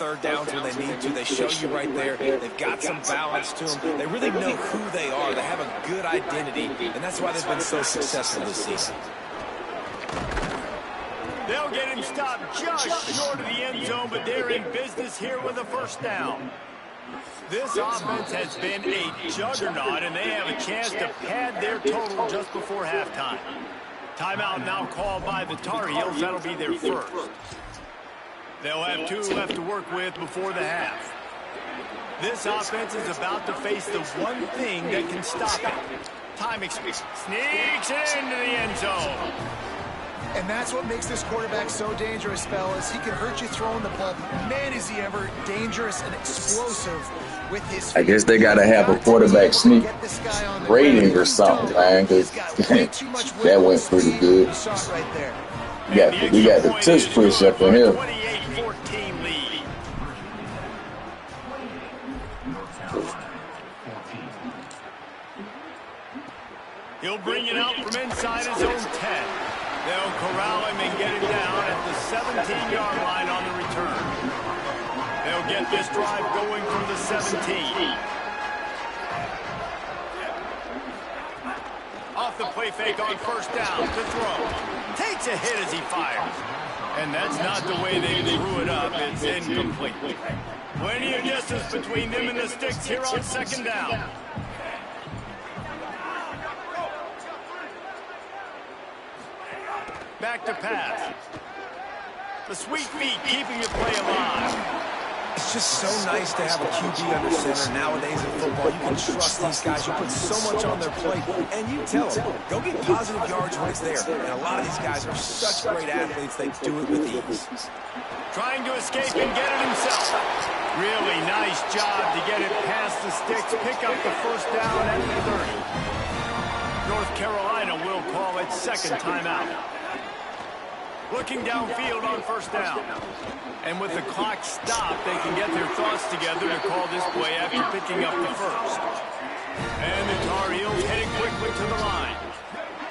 third downs when they need to. They show you right there. They've got some balance to them. They really know who they are. They have a good identity, and that's why they've been so successful this season. They'll get him stopped just short of the end zone, but they're in business here with a first down. This offense has been a juggernaut, and they have a chance to pad their total just before halftime. Timeout now called by the Tar Heels. That'll be their first. They'll have 2 left to work with before the half. This offense is about to face the one thing that can stop it. Time sneaks it into the end zone. And that's what makes this quarterback so dangerous, fellas. He can hurt you throwing the ball. Man, is he ever dangerous and explosive with his feet. I guess they got to have a quarterback sneak rating or something, man, because that went pretty good. We got the tush push up in here. He'll bring it out from inside his own 10. They'll corral him and get him down at the 17-yard line on the return. They'll get this drive going from the 17. Off the play fake on first down to throw. Takes a hit as he fires. And that's not the way they drew it up. It's incomplete. Plenty of distance between them and the sticks here on second down. Back to pass. The sweet feet keeping the play alive. It's just so nice to have a QB under center nowadays in football. You can trust these guys. You put so much on their plate, and you tell them, go get positive yards when it's there. And a lot of these guys are such great athletes, they do it with ease. Trying to escape and get it himself. Really nice job to get it past the sticks, pick up the first down at the 30. North Carolina will call it second timeout. Looking downfield on first down. And with the clock stopped, they can get their thoughts together to call this play after picking up the first. And the Tar Heels heading quickly to the line.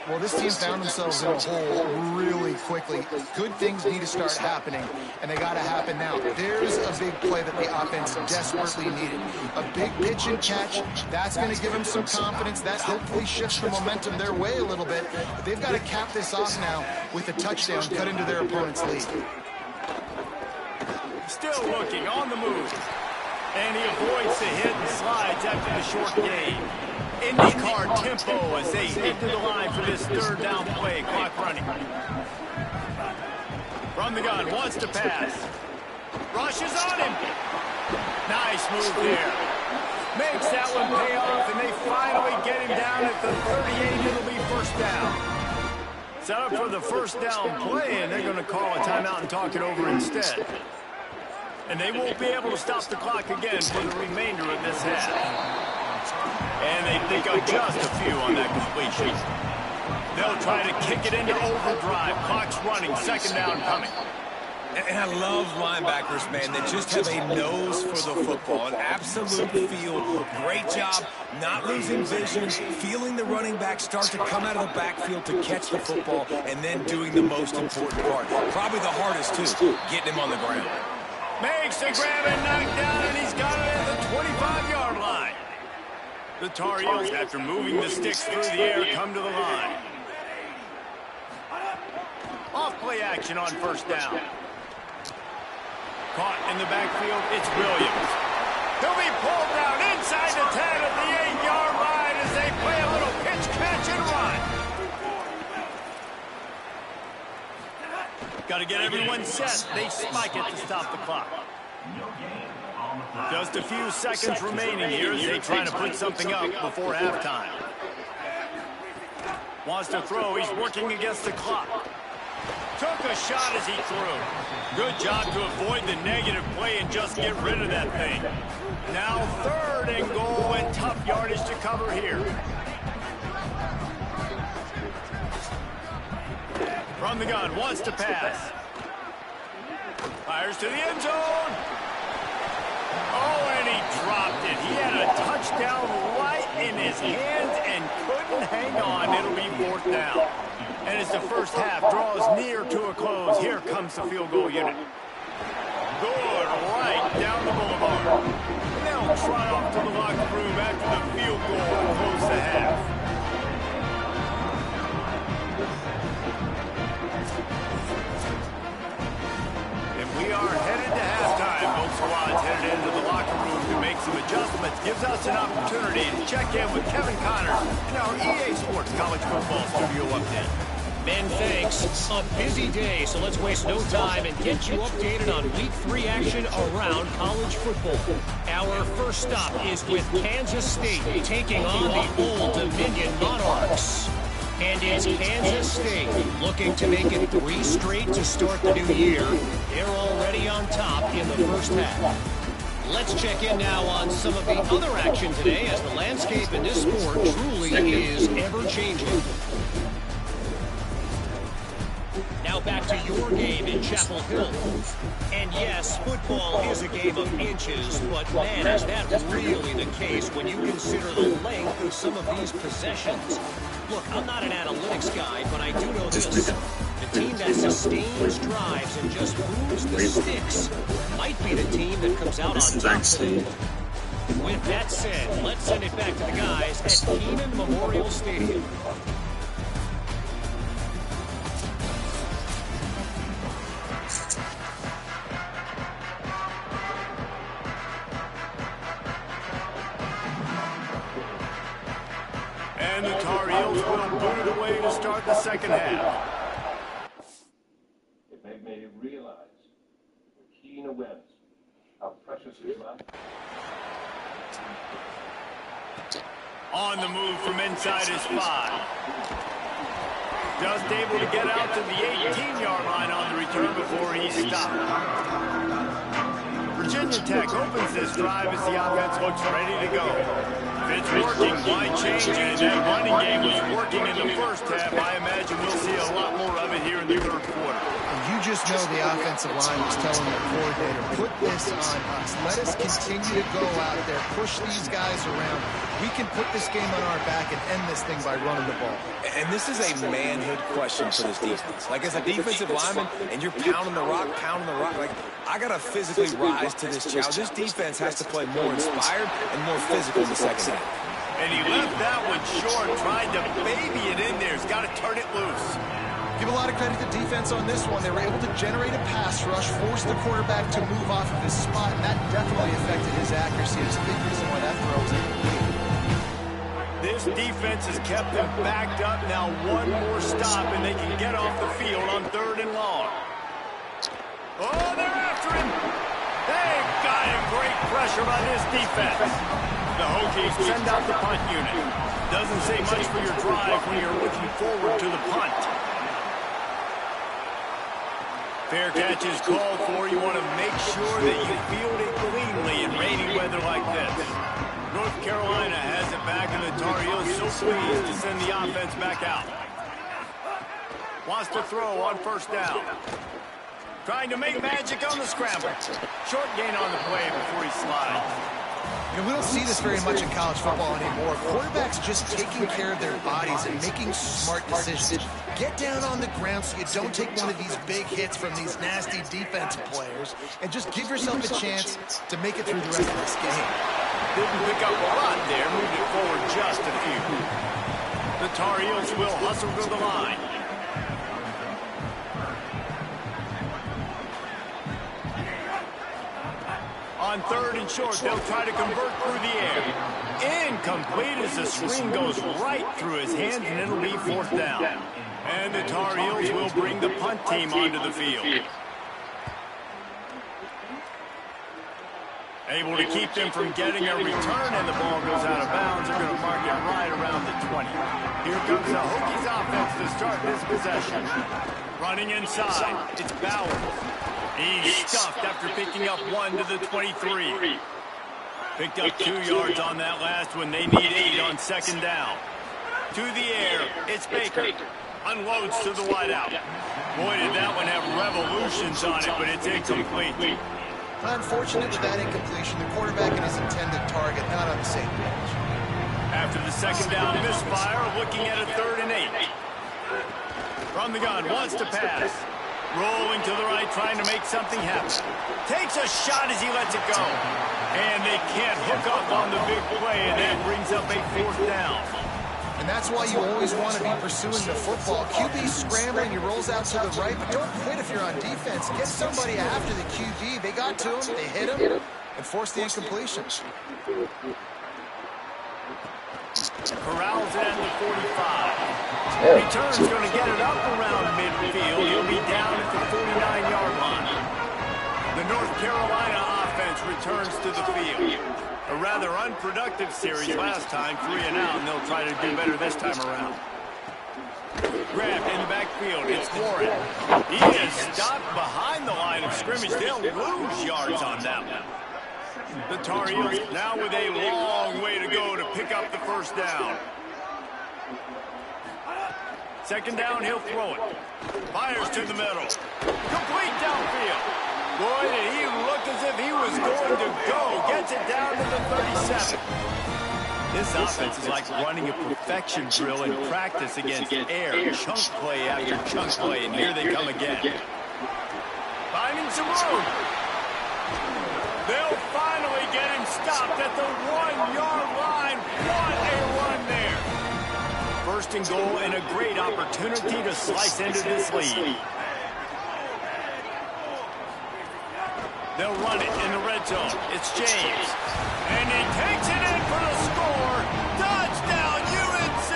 Well, this team found themselves in a hole really quickly. Good things need to start happening, and they got to happen now. There's a big play that the offense desperately needed. A big pitch and catch. That's going to give them some confidence. That hopefully shifts the momentum their way a little bit. But they've got to cap this off now with a touchdown cut into their opponent's lead. Still looking on the move. And he avoids the hit and slides after the short gain. IndyCar tempo as they head to the line for this third down play. Clock running. From the gun, wants to pass. Rushes on him. Nice move there. Makes that one pay off, and they finally get him down at the 38. It'll be first down. Set up for the first down play, and they're going to call a timeout and talk it over instead. And they won't be able to stop the clock again for the remainder of this half. And they pick up just a few on that completion. They'll try to kick it into overdrive. Clock's running, second down coming. And I love linebackers, man. They just have a nose for the football, an absolute feel. Great job not losing vision, feeling the running back start to come out of the backfield to catch the football, and then doing the most important part. Probably the hardest, too, getting him on the ground. Makes the grab and knock down, and he's got it at the 25-yard line. The Tar Heels, after moving the sticks through the air, come to the line. Off-play action on first down. Caught in the backfield, it's Williams. He'll be pulled down inside the 10 at the 8-yard line as they play a little pitch, catch, and run. Got to get everyone set. They spike it to stop the clock. Just a few seconds remaining here as they try to put something up before halftime. Wants to throw. He's working against the clock. Took a shot as he threw. Good job to avoid the negative play and just get rid of that thing. Now third and goal and tough yardage to cover here. From the gun, wants to pass. Fires to the end zone. Oh, and he dropped it. He had a touchdown right in his hands and couldn't hang on. It'll be fourth down. And as the first half draws near to a close, here comes the field goal unit. Good right down the boulevard. And they'll trot off to the locker room after the field goal to close the half. And we are headed to halftime. Both squads headed into the locker room to make some adjustments. Gives us an opportunity to check in with Kevin Connors in our EA Sports College Football Studio update. Ben, thanks. A busy day, so let's waste no time and get you updated on Week 3 action around college football. Our first stop is with Kansas State taking on the Old Dominion Monarchs. And it's Kansas State looking to make it 3 straight to start the new year. They're already on top in the first half. Let's check in now on some of the other action today, as the landscape in this sport truly is ever-changing. Now back to your game in Chapel Hill. And yes, football is a game of inches, but man, is that really the case when you consider the length of some of these possessions. Look, I'm not an analytics guy, but I do know this. The team that sustains drives and just moves the sticks might be the team that comes out on top. With that said, let's send it back to the guys at Kenan Memorial Stadium. And the Tar Heels will put it away to start the second half. It made me realize with keen awareness how precious is life. On the move from inside his 5. Just able to get out to the 18-yard line on the return before he stopped. Virginia Tech opens this drive as the offense looks ready to go. If it's working, why change it? And that running game was working in the first half. I imagine we'll see a lot more of it here in the third quarter. And you just know the offensive line was telling their coordinator, put this on us. Let us continue to go out there, push these guys around. We can put this game on our back and end this thing by running the ball. And this is a manhood question for this defense. Like, as a defensive lineman, and you're pounding the rock, like, I got to physically rise to this challenge. This defense has to play more inspired and more physical in the second half. And he left that one short, trying to baby it in there. He's got to turn it loose. Give a lot of credit to defense on this one. They were able to generate a pass rush, force the quarterback to move off of his spot, and that definitely affected his accuracy. It's a big reason why that throw was incomplete. This defense has kept them backed up. Now one more stop, and they can get off the field on 3rd and long. Oh, they're after him. They've got him. Great pressure by this defense. The Hokies send out the punt unit. Doesn't say much for your drive when you're looking forward to the punt. Fair catch is called for. You want to make sure that you field it cleanly in rainy weather like this. North Carolina has it back, and the Tar Heels so pleased to send the offense back out. Wants to throw on 1st down. Trying to make magic on the scramble. Short gain on the play before he slides. You know, we don't see this very much in college football anymore. Quarterbacks just taking care of their bodies and making smart decisions. Get down on the ground so you don't take one of these big hits from these nasty defensive players, and just give yourself a chance to make it through the rest of this game. Didn't pick up a lot there, moved it forward just a few. The Tar Heels will hustle to the line. On 3rd and short, they'll try to convert through the air. Incomplete as the screen goes right through his hands, and it'll be 4th down. And the Tar Heels will bring the punt team onto the field. Able to keep them from getting a return, and the ball goes out of bounds. They're going to mark it right around the 20. Here comes the Hokies offense to start this possession. Running inside, it's Bowers. He's stuffed after picking up 1 to the 23. Picked up 2 yards on that last one. They need 8 on 2nd down. To the air, it's Baker. Unloads to the wideout. Boy, did that one have revolutions on it, but it's incomplete. Unfortunate with that incompletion, the quarterback and his intended target not on the same page. After the 2nd down misfire, looking at a 3rd and 8. From the gun, wants to pass. Rolling to the right, trying to make something happen. Takes a shot as he lets it go. And they can't hook up on the big play, and that brings up a 4th down. And that's why you always want to be pursuing the football. QB scrambling, he rolls out to the right, but don't quit if you're on defense. Get somebody after the QB. They got to him, they hit him, and forced the incompletion. Corrals it at the 45. Return's going to get it up around midfield. He'll be down at the 49-yard line. The North Carolina offense returns to the field. A rather unproductive series last time, 3 and out, and they'll try to do better this time around. Grabbed in the backfield, it's Warren. He is stopped behind the line of scrimmage. They'll lose yards on that one. The Tar Heels now with a long way to go to pick up the 1st down. 2nd down, he'll throw it. Fires to the middle. Complete downfield. Boy, did he look as if he was going to go. Gets it down to the 37. This offense is like running a perfection drill in practice against air. Chunk play after chunk play, and here they come again. Finding some room. They'll finally get him stopped at the 1-yard line. What a run there. 1st and goal, and a great opportunity to slice into this lead. They'll run it in the red zone. It's James. And he takes it in for the score. Touchdown, UNC!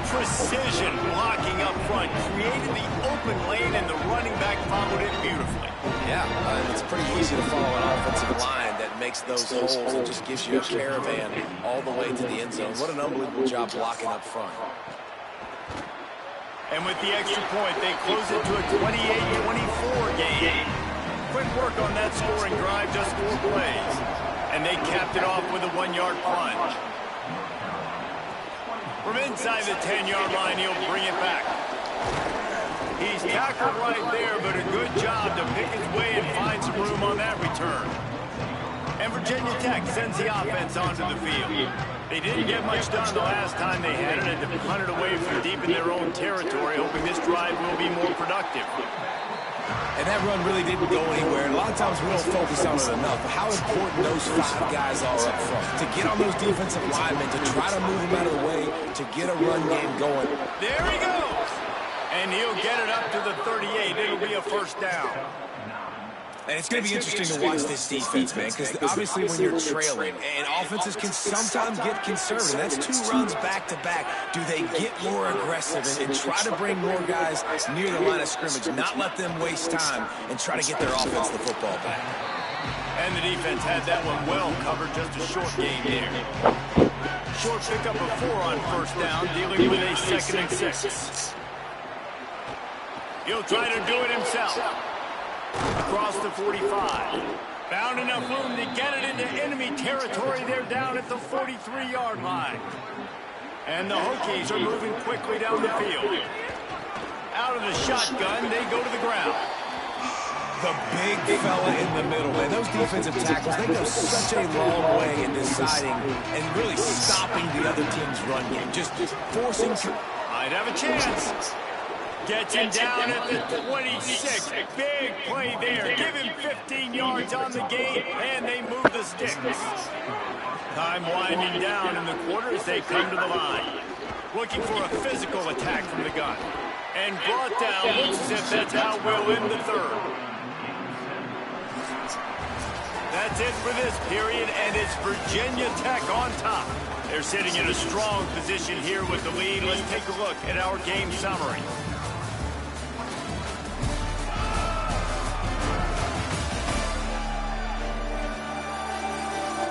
Precision blocking up front. Created the open lane, and the running back followed it beautifully. Yeah, it's pretty easy to follow an offensive line that makes those holes and just gives you a caravan all the way to the end zone. What an unbelievable job blocking up front. And with the extra point, they close it to a 28-24 game. Quick work on that scoring drive, just 4 plays. And they capped it off with a 1-yard plunge. From inside the 10-yard line, he'll bring it back. He's tackled right there, but a good job to pick his way and find some room on that return. And Virginia Tech sends the offense onto the field. They didn't get much done the last time they had it, and to punt it away from deep in their own territory, hoping this drive will be more productive. And that run really didn't go anywhere. And a lot of times we don't focus on it enough. But how important those 5 guys are up front. To get on those defensive linemen, to try to move them out of the way, to get a run game going. There he goes. And he'll get it up to the 38. It'll be a 1st down. And it's going to be interesting to watch this defense, man, because obviously when you're trailing, and offenses can sometimes get conservative. That's 2 runs back-to-back. Do they get more aggressive and try to bring more guys near the line of scrimmage, not let them waste time, and try to get their offense the football back? And the defense had that one well covered, just a short game there. Short pickup of 4 on 1st down, dealing with a 2nd and 6. He'll try to do it himself. Across the 45. Found enough room to get it into enemy territory. They're down at the 43-yard line. And the Hokies are moving quickly down the field. Out of the shotgun, they go to the ground. The big fella in the middle, man. Those defensive tackles, they go such a long way in deciding and really stopping the other team's run game. Just forcing... Might have a chance. Gets him down at the 26. Big play there. Give him 15 yards on the game, and they move the sticks. Time winding down in the quarter as they come to the line. Looking for a physical attack from the gun. And brought down. Looks as if that's how we'll end the 3rd. That's it for this period, and it's Virginia Tech on top. They're sitting in a strong position here with the lead. Let's take a look at our game summary.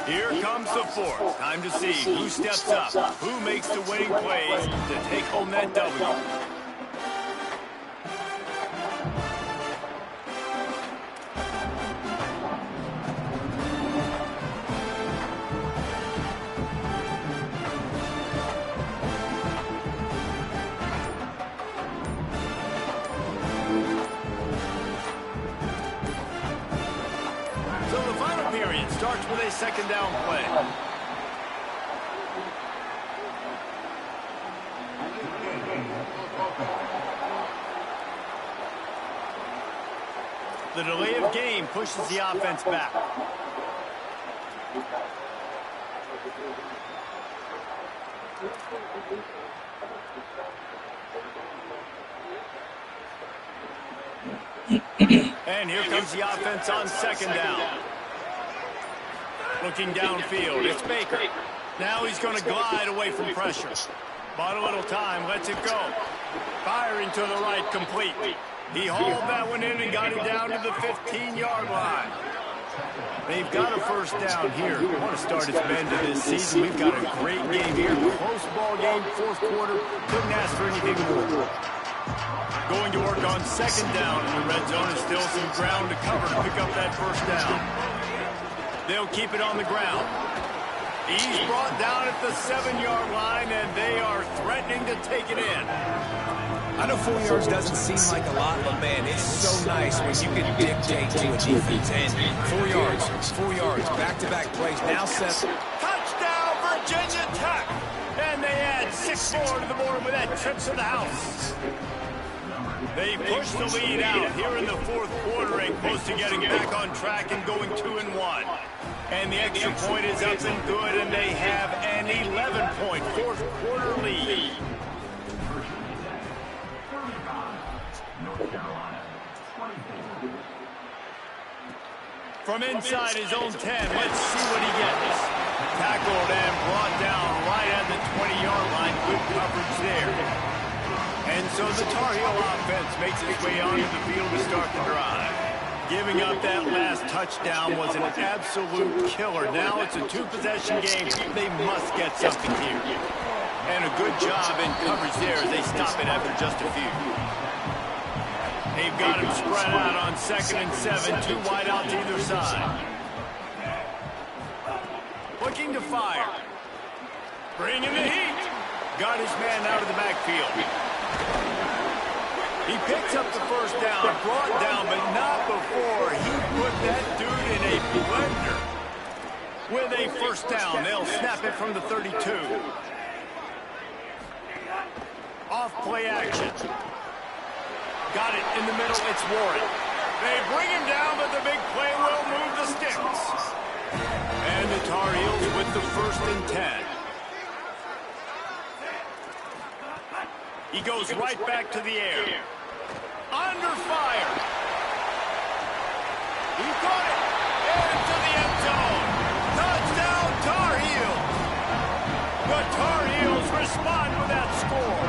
Here comes the 4th. Time to see who steps up, who makes the winning plays to take home that W. Starts with a 2nd down play. The delay of game pushes the offense back. And here comes the offense on second down. Looking downfield, it's Baker. Now he's going to glide away from pressure. Bought a little time, lets it go. Firing to the right, complete. He hauled that one in and got it down to the 15-yard line. They've got a first down here. Want to start its bend to this season. We've got a great game here. Close ball game, fourth quarter. Couldn't ask for anything more. Going to work on second down in the red zone. Is still some ground to cover to pick up that first down. They'll keep it on the ground. He's brought down at the 7-yard line, and they are threatening to take it in. I know 4 yards doesn't seem like a lot, but man, it's so nice when you can dictate to a defense. And 4 yards, back-to-back plays, now set. Touchdown, Virginia Tech! And they add 6 more to the board with that trip to the house. They push the lead out here in the fourth quarter and close to getting back on track and going 2-1. And the extra point is up and good, and they have an 11-point fourth quarter lead. From inside his own 10, let's see what he gets. Tackled and brought down right at the 20-yard line. Good coverage there. And so the Tar Heel offense makes its way onto the field to start the drive. Giving up that last touchdown was an absolute killer. Now it's a two-possession game. They must get something here. And a good job in coverage there as they stop it after just a few. They've got him spread out on 2nd and 7, 2 wide out to either side. Looking to fire. Bringing the heat. Got his man out of the backfield. He picks up the first down, brought down, but not before he put that dude in a blender. With a first down, they'll snap it from the 32. Off play action. Got it in the middle, it's Warren. They bring him down, but the big play will move the sticks. And the Tar Heels with the 1st and 10. He goes right back to the air. Under fire. He caught it. Into the end zone. Touchdown, Tar Heels. The Tar Heels respond with that score.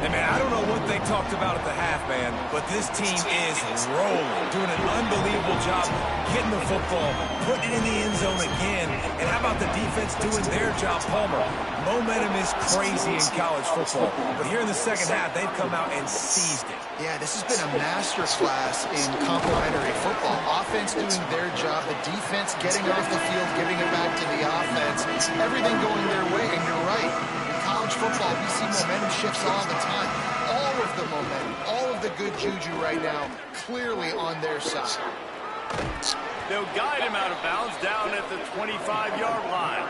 Hey, man, I don't know what they talked about at the half, man, but this team is rolling, doing an unbelievable job getting the football, putting it in the end zone again. And how about the defense doing their job, Palmer? Momentum is crazy in college football, but here in the second half, they've come out and seized it. Yeah, this has been a master class in complementary football. Offense doing their job, the defense getting off the field, giving it back to the offense, everything going their way, and you're right. College football, we see momentum shifts all the time. All of the momentum, all of the good juju right now, clearly on their side. They'll guide him out of bounds down at the 25-yard line.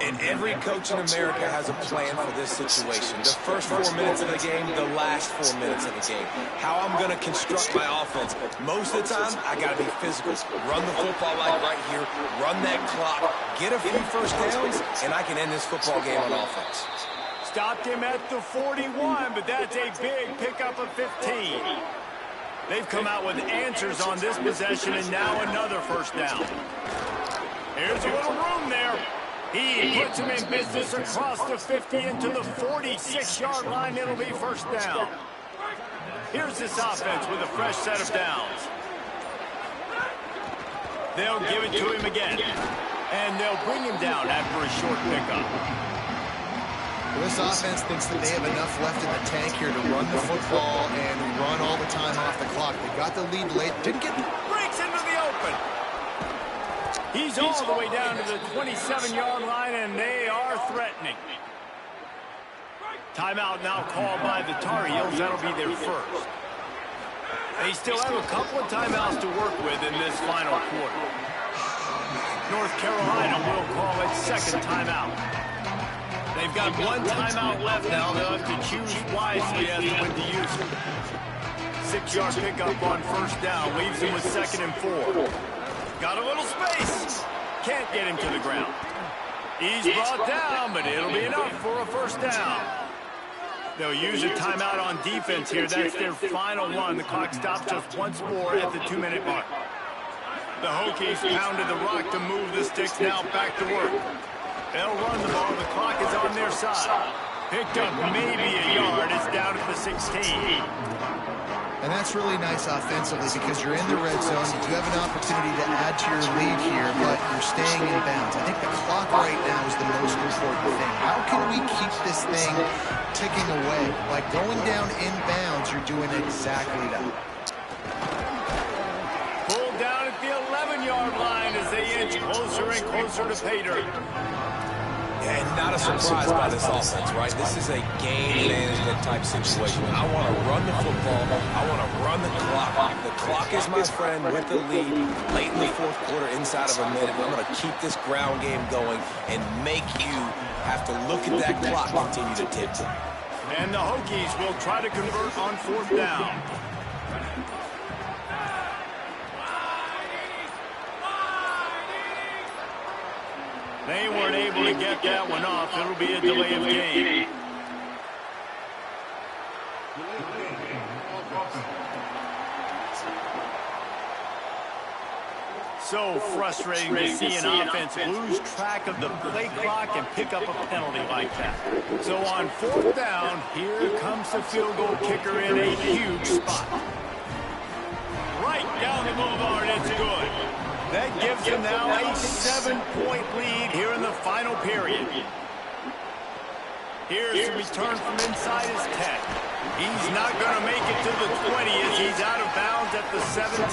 And every coach in America has a plan for this situation. The first 4 minutes of the game, the last 4 minutes of the game. How I'm going to construct my offense. Most of the time, I got to be physical. Run the football like right here. Run that clock. Get a few first downs, and I can end this football game on offense. Stopped him at the 41, but that's a big pickup of 15. They've come out with answers on this possession, and now another first down. Here's a little room there. He puts him in business across the 50 into the 46-yard line. It'll be first down. Here's this offense with a fresh set of downs. They'll give it to him again. And they'll bring him down after a short pickup. Well, this offense thinks that they have enough left in the tank here to run the football and run all the time off the clock. They got the lead late. Didn't get... Breaks into the open. He's all the way down to the 27-yard line, and they are threatening. Timeout now called by the Tar Heels. That'll be their first. They still have a couple of timeouts to work with in this final quarter. North Carolina will call its second timeout. They've got one timeout left now. They'll have to choose wisely as to when to use it. 6-yard pickup on first down. Leaves him with 2nd and 4. Got a little space. Can't get him to the ground. He's brought down, but it'll be enough for a first down. They'll use a timeout on defense here. That's their final one. The clock stops just once more at the 2-minute mark. The Hokies pounded the rock to move the sticks. Now back to work. They'll run the ball. The clock is on their side. Picked up maybe a yard. It's down at the 16. And that's really nice offensively because you're in the red zone. You do have an opportunity to add to your lead here, but you're staying in bounds. I think the clock right now is the most important thing. How can we keep this thing ticking away? By going down in bounds, you're doing exactly that. Pulled down at the 11-yard line as they inch closer and closer to pay dirt. And not a surprise by this offense, right? This is a game management type situation. I want to run the football. I want to run the clock. The clock is my friend with the lead late in the fourth quarter, inside of a minute. I'm going to keep this ground game going and make you have to look at that clock continue to tick. And the Hokies will try to convert on fourth down. They weren't able to get that one off. It'll be a delay of game. So frustrating to see an offense lose track of the play clock and pick up a penalty like that. So on fourth down, here comes the field goal kicker in a huge spot. Right down the boulevard, it's good. That gives them now a 7-point lead here in the final period. Here's the return from inside his 10. He's not going to make it to the 20 as he's out of bounds at the 17.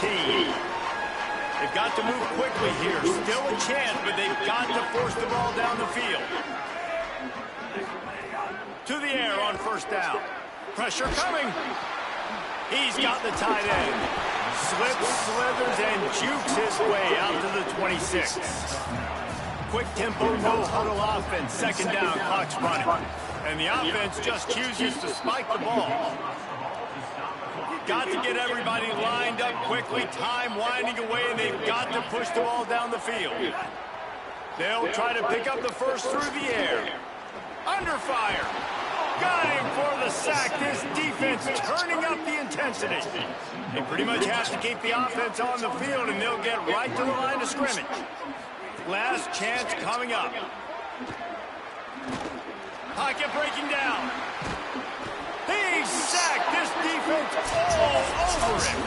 They've got to move quickly here. Still a chance, but they've got to force the ball down the field. To the air on first down. Pressure coming. He's got the tight end. Slips, slithers, and jukes his way out to the 26. Quick tempo, no huddle offense. Second down, clock's running. And the offense just chooses to spike the ball. Got to get everybody lined up quickly. Time winding away, and they've got to push the ball down the field. They'll try to pick up the first through the air. Under fire. Got him for the sack. This defense turning up the intensity. They pretty much have to keep the offense on the field, and they'll get right to the line of scrimmage. Last chance coming up. Pocket breaking down. He's sacked. This defense all over him.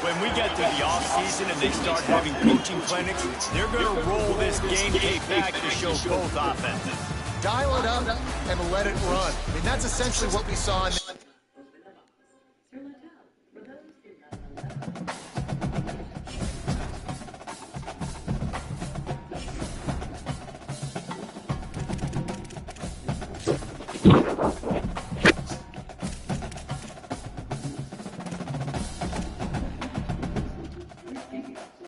When we get to the offseason and they start having coaching clinics, they're going to roll this game tape back to show both offenses. Dial it up and let it run. I mean, that's essentially what we saw in